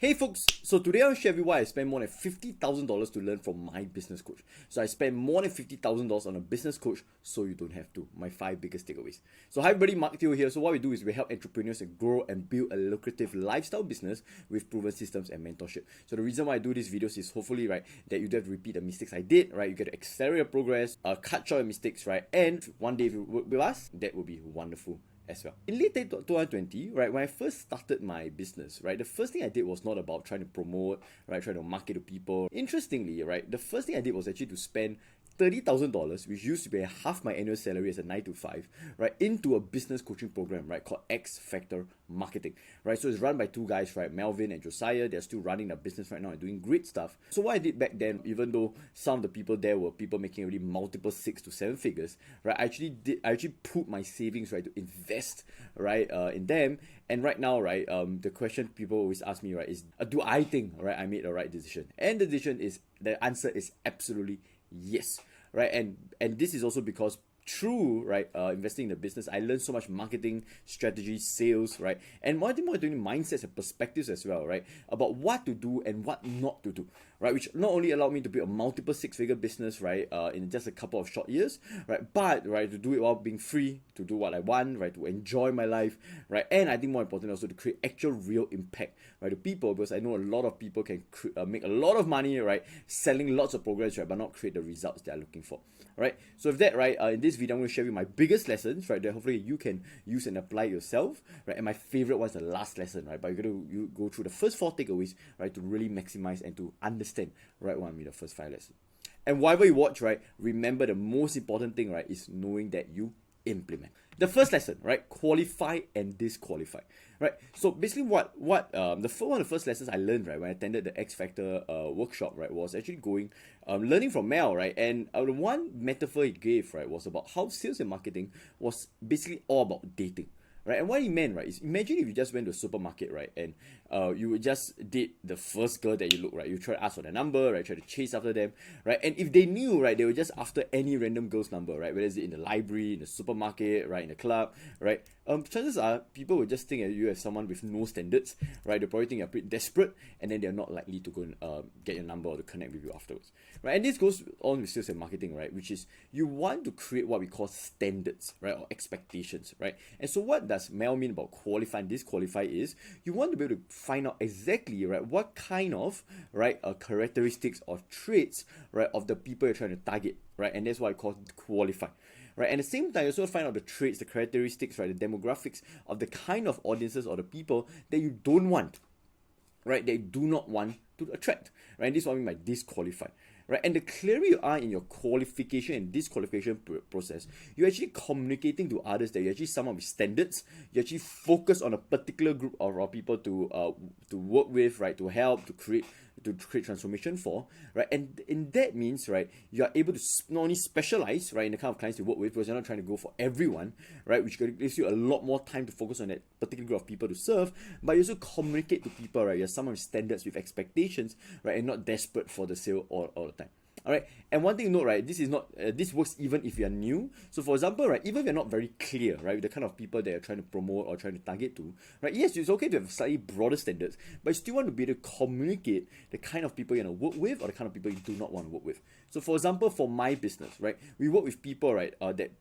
Hey folks, so today I'll share with you why I spent more than $50,000 to learn from my business coach. So I spent more than $50,000 on a business coach so you don't have to. My 5 biggest takeaways. So hi everybody, Mark Theo here. So what we do is we help entrepreneurs to grow and build a lucrative lifestyle business with proven systems and mentorship. So the reason why I do these videos is hopefully, right, that you don't have to repeat the mistakes I did, right? You get to accelerate your progress, cut short your mistakes, right? And one day if you work with us, that will be wonderful as well. In late 2020, right, when I first started my business, right, the first thing I did was not about trying to promote, right, trying to market to people. Interestingly, right, the first thing I did was actually to spend $30,000, which used to be half my annual salary as a 9 to 5, right, into a business coaching program, right, called X Factor Marketing, right. So it's run by two guys, right, Melvin and Josiah. They're still running their business right now and doing great stuff. So what I did back then, even though some of the people there were people making already multiple 6 to 7 figures, right, I actually put my savings, right, to invest, right, in them. And right now, right, the question people always ask me, right, is do I think, right, I made the right decision? And the answer is absolutely yes, right? And this is also because through, right, investing in the business, I learned so much marketing strategy, sales, right, and more doing mindsets and perspectives as well, right, about what to do and what not to do, right, which not only allowed me to build a multiple 6-figure business, right, in just a couple of short years, right, but right, to do it while being free, to do what I want, right, to enjoy my life, right, and I think more important also to create actual real impact, right, to people, because I know a lot of people can make a lot of money, right, selling lots of programs, right, but not create the results they are looking for, right. So with that, right, in this video I'm going to share with you my biggest lessons, right, that hopefully you can use and apply yourself, right, and my favorite one is the last lesson, right, but you go through the first 4 takeaways, right, to really maximize and to understand, right, what I mean the first 5 lessons. And whatever you watch, right, remember the most important thing, right, is knowing that you implement. The first lesson, right, qualify and disqualify, right. So basically one of the first lessons I learned, right, when I attended the X Factor workshop, right, was actually learning from Mel, right, and the one metaphor he gave, right, was about how sales and marketing was basically all about dating. Right, and what he meant, right, is imagine if you just went to a supermarket, right, and you would just date the first girl that you look, right, you try to ask for their number, right, try to chase after them, right, and if they knew, right, they were just after any random girl's number, right, whether it's in the library, in the supermarket, right, in the club, right, chances are people will just think of you as someone with no standards, right, they'll probably think you're pretty desperate, and then they're not likely to go and get your number or to connect with you afterwards, right, and this goes on with sales and marketing, right, which is you want to create what we call standards, right, or expectations, right, and so what does Mel mean about qualify and disqualify is you want to be able to find out exactly, right, what kind of, right, characteristics or traits, right, of the people you're trying to target, right, and that's what I call qualify, right, and at the same time you also find out the traits, the characteristics, right, the demographics of the kind of audiences or the people that you don't want, right, they do not want to attract, right, and this is what I mean by disqualify, right, and the clearer you are in your qualification and disqualification process, you're actually communicating to others that you're actually someone with standards, you actually focus on a particular group of people to work with, right, to help, to create transformation for, right, and in that means, right, you are able to not only specialize, right, in the kind of clients you work with, because you're not trying to go for everyone, right, which gives you a lot more time to focus on that particular group of people to serve, but you also communicate to people, right, you're someone with standards, with expectations, right, and not desperate for the sale all the time. All right, and one thing to note, right, this is not this works even if you're new. So for example, right, even if you're not very clear, right, with the kind of people that you're trying to promote or trying to target to, right, yes, it's okay to have slightly broader standards, but you still want to be able to communicate the kind of people you're going to work with or the kind of people you do not want to work with. So for example, for my business, right, we work with people, right, that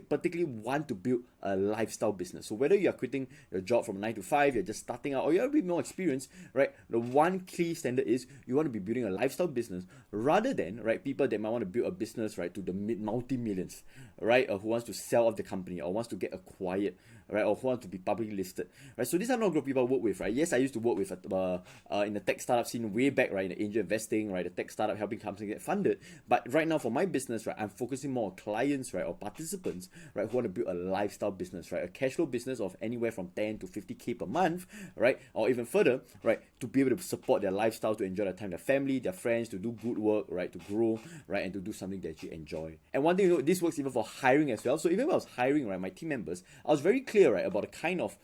particularly want to build a lifestyle business. So whether you are quitting your job from 9 to 5, you're just starting out, or you have a bit more experience, right, the one key standard is you want to be building a lifestyle business rather than, right, people that might want to build a business, right, to the multi-millions, right, who wants to sell off the company or wants to get acquired, right, or who wants to be publicly listed, right. So these are not group of people I work with, right. Yes, I used to work with in the tech startup scene way back, right, in the angel investing, right, the tech startup helping companies get funded. But right now for my business, right, I'm focusing more on clients, right, or participants, right, who want to build a lifestyle business, right, a cash flow business of anywhere from 10 to 50K per month, right, or even further, right, to be able to support their lifestyle, to enjoy their time, their family, their friends, to do good work, right, to grow, right, and to do something that you enjoy. And one thing you know, this works even for hiring as well. So even when I was hiring, right, my team members, I was very clear, right, about the kind of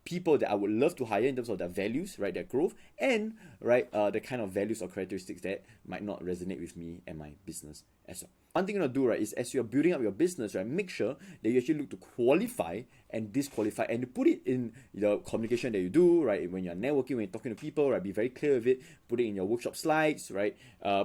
people that I would love to hire in terms of their values, right, their growth, and right, the kind of values or characteristics that might not resonate with me and my business as well. One thing you want to do, right, is as you're building up your business, right, make sure that you actually look to qualify and disqualify, and to put it in the communication that you do, right, when you're networking, when you're talking to people, right, be very clear with it, put it in your workshop slides, right,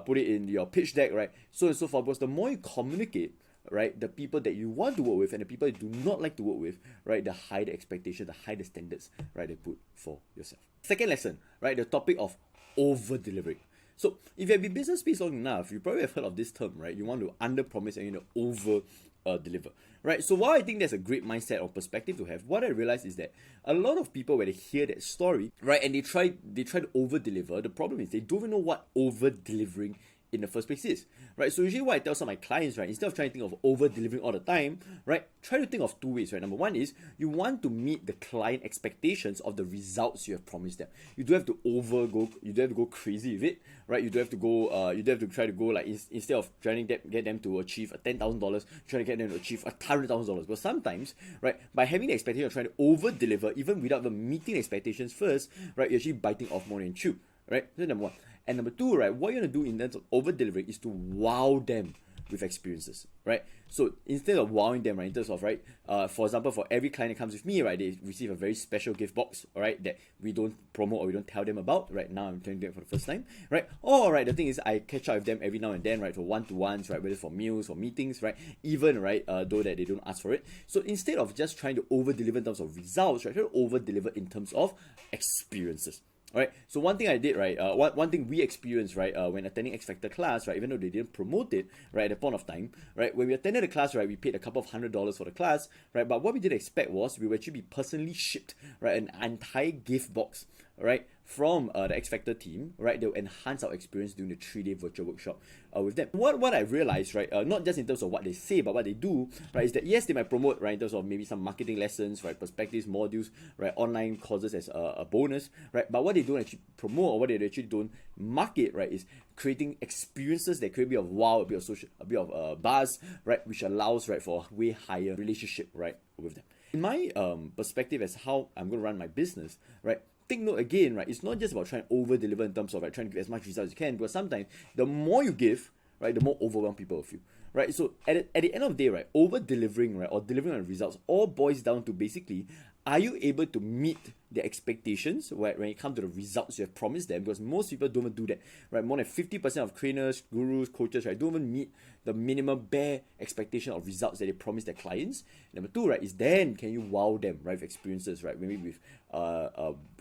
put it in your pitch deck, right, so on and so forth. Because the more you communicate, right, the people that you want to work with and the people you do not like to work with, right, the higher the expectation, the higher the standards, right, they put for yourself. Second lesson, right, the topic of over-delivering. So if you have been business space long enough, you probably have heard of this term, right? You want to under-promise and you know over-deliver, right? So while I think that's a great mindset or perspective to have, what I realize is that a lot of people, when they hear that story, right, and they try to over-deliver, the problem is they don't even know what over-delivering in the first place is, right? So usually what I tell some of my clients, right, instead of trying to think of over-delivering all the time, right, try to think of two ways, right? Number one is you want to meet the client expectations of the results you have promised them. You don't have to you don't have to go crazy with it, right? You don't have to go, you don't have to try to go like, instead of trying to get them to achieve $10,000, try to get them to achieve $100,000. But sometimes, right, by having the expectation of trying to over-deliver, even without even meeting the expectations first, right, you're actually biting off more than chew, right? So number one. And number two, right, what you're going to do in terms of over-delivering is to wow them with experiences, right? So instead of wowing them, right, in terms of, right, for example, for every client that comes with me, right, they receive a very special gift box, all right, that we don't promote or we don't tell them about, right? Now I'm telling them for the first time, right? Or, right, the thing is I catch up with them every now and then, right, for one-to-ones, right, whether it's for meals or meetings, right, even, right, though that they don't ask for it. So instead of just trying to over-deliver in terms of results, right, try to over-deliver in terms of experiences. Alright, so one thing I did, right, one thing we experienced, right, when attending X Factor class, right, even though they didn't promote it, right, at the point of time, right, when we attended the class, right, we paid a couple of $100 for the class, right, but what we didn't expect was we would actually be personally shipped, right, an entire gift box, right, from the X Factor team, right, they'll enhance our experience during the 3-day virtual workshop with them. What I realized, right, not just in terms of what they say, but what they do, right, is that yes, they might promote, right, in terms of maybe some marketing lessons, right, perspectives, modules, right, online courses as a bonus, right, but what they don't actually promote or what they actually don't market, right, is creating experiences that create a bit of wow, a bit of social, a bit of buzz, right, which allows, right, for a way higher relationship, right, with them. In my perspective as how I'm going to run my business, right, take note again, right, it's not just about trying to over-deliver in terms of, right, trying to get as much results as you can, because sometimes the more you give, right, the more overwhelmed people will feel, right? So at the end of the day, right, over-delivering, right, or delivering on results all boils down to basically, are you able to meet their expectations, right, when it comes to the results you have promised them? Because most people don't even do that, right? More than 50% of trainers, gurus, coaches, right, don't even meet the minimum bare expectation of results that they promise their clients. Number two, right, is then can you wow them, right, with experiences, right, maybe with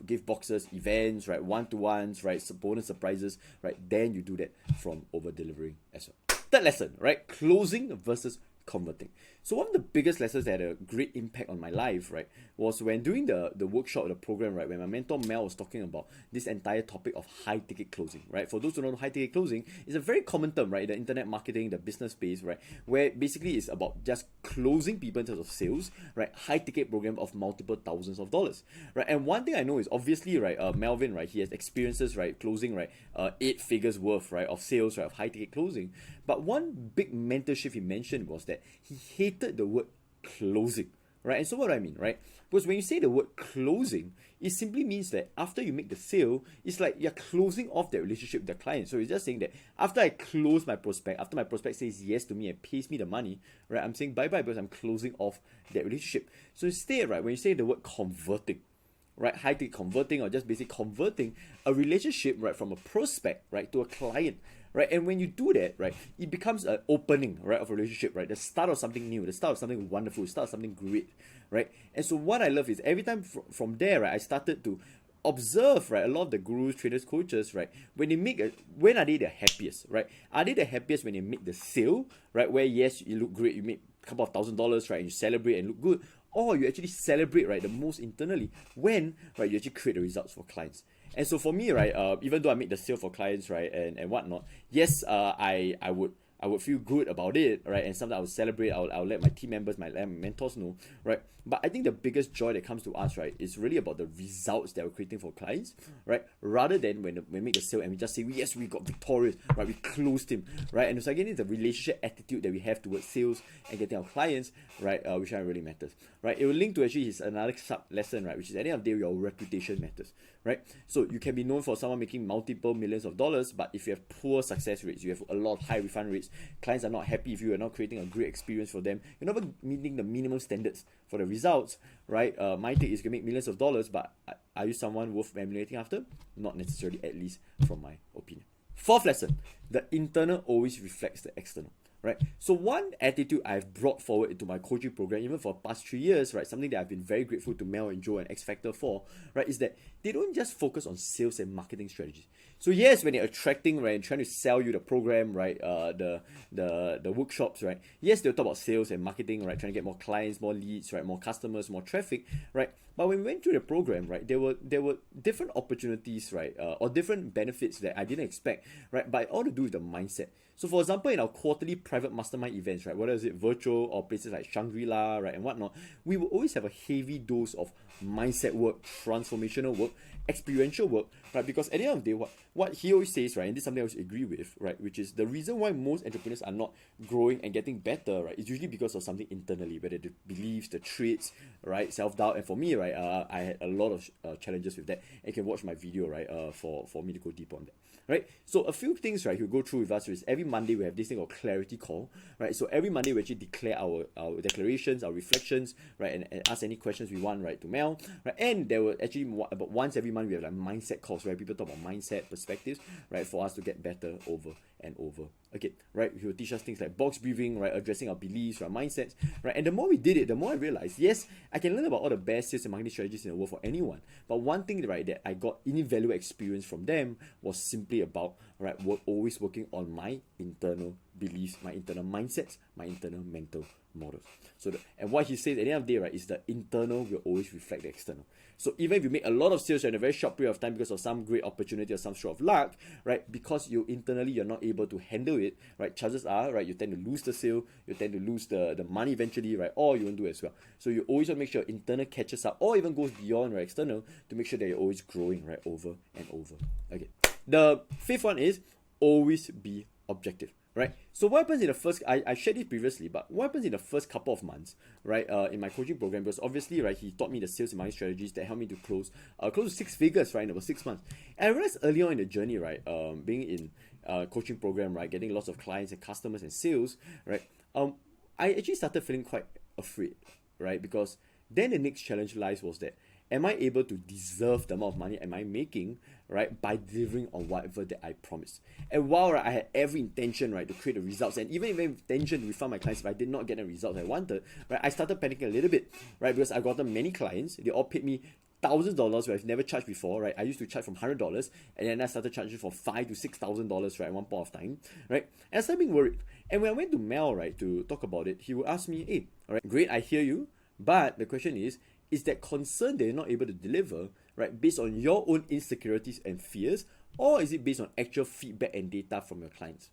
gift boxes, events, right, one-to-ones, right, bonus surprises, right, then you do that from over-delivering as well. Third lesson, right, closing versus converting. So one of the biggest lessons that had a great impact on my life, right, was when doing the workshop, the program, right, when my mentor Mel was talking about this entire topic of high ticket closing, right? For those who don't know, high ticket closing is a very common term, right, in the internet marketing, the business space, right, where basically it's about just closing people in terms of sales, right, high ticket program of multiple thousands of dollars, right? And one thing I know is obviously, right, Melvin, right, he has experiences, right, closing, right, 8 figures worth, right, of sales, right, of high ticket closing. But one big mental shift he mentioned was that he hated the word closing, right? And so what do I mean, right? Because when you say the word closing, it simply means that after you make the sale, it's like you're closing off that relationship with the client. So it's just saying that after I close my prospect, after my prospect says yes to me and pays me the money, right, I'm saying bye-bye because I'm closing off that relationship. So instead, right, when you say the word converting, right, high ticket converting or just basically converting a relationship, right, from a prospect, right, to a client, right, and when you do that, right, it becomes an opening, right, of a relationship, right, the start of something new, the start of something wonderful, the start of something great, right. And so what I love is every time from there, right, I started to observe, right, a lot of the gurus, trainers, coaches, right, when are they the happiest, right? Are they the happiest when they make the sale, right, where yes, you look great, you make a couple of $1,000s, right, and you celebrate and look good, or you actually celebrate, right, the most internally when, right, you actually create the results for clients. And so for me, right, even though I make the sale for clients, right, and whatnot, yes, I would feel good about it, right, and sometimes I would celebrate, I'll let my team members, my mentors know, right, but I think the biggest joy that comes to us, right, is really about the results that we're creating for clients, right, rather than when we make a sale and we just say, yes, we got victorious, right, we closed him, right, and so again, it's the relationship attitude that we have towards sales and getting our clients, right, which really matters, right. It will link to actually another sub lesson, right, which is at the end of the day, your reputation matters, right? So you can be known for someone making multiple millions of dollars, but if you have poor success rates, you have a lot of high refund rates, clients are not happy if you are not creating a great experience for them, you're not meeting the minimum standards for the results, right? My take is you can make millions of dollars, but are you someone worth emulating after? Not necessarily, at least from my opinion. Fourth lesson, the internal always reflects the external. Right. So one attitude I've brought forward into my coaching program, even for the past 3 years, right, something that I've been very grateful to Mel and Joe and X Factor for, right, is that they don't just focus on sales and marketing strategies. So yes, when they're attracting, right, and trying to sell you the program, right, the workshops, right, yes, they'll talk about sales and marketing, right, trying to get more clients, more leads, right, more customers, more traffic, right. But when we went through the program, right, there were different opportunities, right, or different benefits that I didn't expect, right, but all to do with the mindset. So for example, in our quarterly private mastermind events, right, whether it's virtual or places like Shangri-La, right, and whatnot, we will always have a heavy dose of mindset work, transformational work, experiential work, right? Because at the end of the day, what he always says, right, and this is something I always agree with, right, which is the reason why most entrepreneurs are not growing and getting better, right, is usually because of something internally, whether the beliefs, the traits, right, self-doubt. And for me, right, I had a lot of challenges with that. And you can watch my video, right, for me to go deep on that. Right, so a few things, right, you go through with us is every Monday we have this thing called clarity call, right? So every Monday we actually declare our declarations, our reflections, right, and ask any questions we want, right, to Mel, right? And there were actually about once every month we have like mindset calls, right? People talk about mindset perspectives, right, for us to get better over and over again, right? He will teach us things like box breathing, right, addressing our beliefs, our mindsets, right? And the more we did it, the more I realized, yes, I can learn about all the best sales and marketing strategies in the world for anyone, but one thing, right, that I got invaluable experience from them was simply about, right, always working on my internal beliefs, my internal mindsets, my internal mental models. So and what he says at the end of the day, right, is the internal will always reflect the external. So even if you make a lot of sales in a very short period of time because of some great opportunity or some sort of luck, right, because you internally you're not able to handle it, right, chances are, right, you tend to lose the sale, you tend to lose the money eventually, right, or you won't do it as well. So you always want to make sure internal catches up or even goes beyond, right, external, to make sure that you're always growing, right, over and over. Okay. The fifth one is always be objective. Right. So what happens in the first, I shared it previously, but what happens in the first couple of months, right, in my coaching program, because obviously, right, he taught me the sales and marketing strategies that helped me to close to 6 figures, right, in about 6 months. And I realized early on in the journey, right, being in coaching program, right, getting lots of clients and customers and sales, right, I actually started feeling quite afraid, right, because then the next challenge lies was that, am I able to deserve the amount of money am I making, right, by delivering on whatever that I promised? And while, right, I had every intention, right, to create the results, and even intention to refund my clients if I did not get the results I wanted, right, I started panicking a little bit, right, because I got many clients, they all paid me thousands of dollars, where I've never charged before, right? I used to charge from $100, and then I started charging from $5,000 to $6,000, right, at one point of time, right? And I started being worried. And when I went to Mel, right, to talk about it, he would ask me, hey, all right, great, I hear you, but the question is that concern that you're not able to deliver, right, based on your own insecurities and fears, or is it based on actual feedback and data from your clients?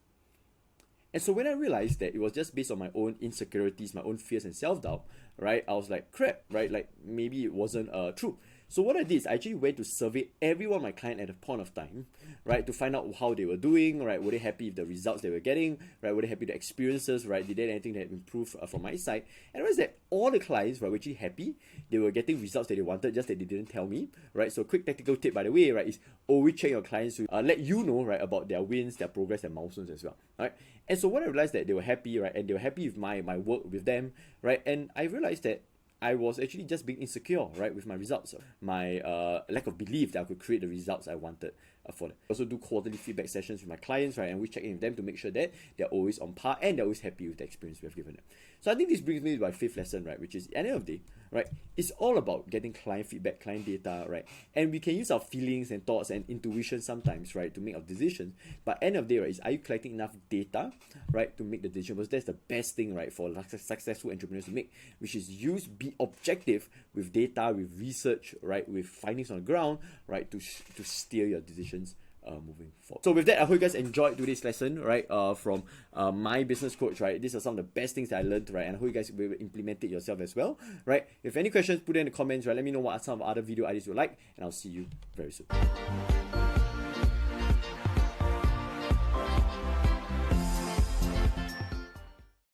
And so when I realized that it was just based on my own insecurities, my own fears and self-doubt, right, I was like, crap, right, like maybe it wasn't true. So what I did is I actually went to survey every one of my clients at a point of time, right, to find out how they were doing, right, were they happy with the results they were getting, right, were they happy with the experiences, right, did they anything that improved from my side. And I realized that all the clients were actually happy, they were getting results that they wanted, just that they didn't tell me, right. So quick tactical tip, by the way, right, is always check your clients to let you know, right, about their wins, their progress and milestones as well, right. And so when I realized that they were happy, right, and they were happy with my work with them, right, and I realized that I was actually just being insecure, right, with my results, my lack of belief that I could create the results I wanted for them. I also do quarterly feedback sessions with my clients, right, and we check in with them to make sure that they're always on par and they're always happy with the experience we have given them. So I think this brings me to my fifth lesson, right, which is at the end of the day, right, it's all about getting client feedback, client data, right, and we can use our feelings and thoughts and intuition sometimes, right, to make our decisions, but at the end of the day, right, is are you collecting enough data, right, to make the decision? Because that's the best thing, right, for successful entrepreneurs to make, which is be objective with data, with research, right, with findings on the ground, right, to steer your decisions moving forward. So with that, I hope you guys enjoyed today's lesson, right, from my business coach, right. These are some of the best things that I learned, right, and I hope you guys will implement it yourself as well, right. If any questions, put it in the comments, right. Let me know what are some other video ideas you like, and I'll see you very soon.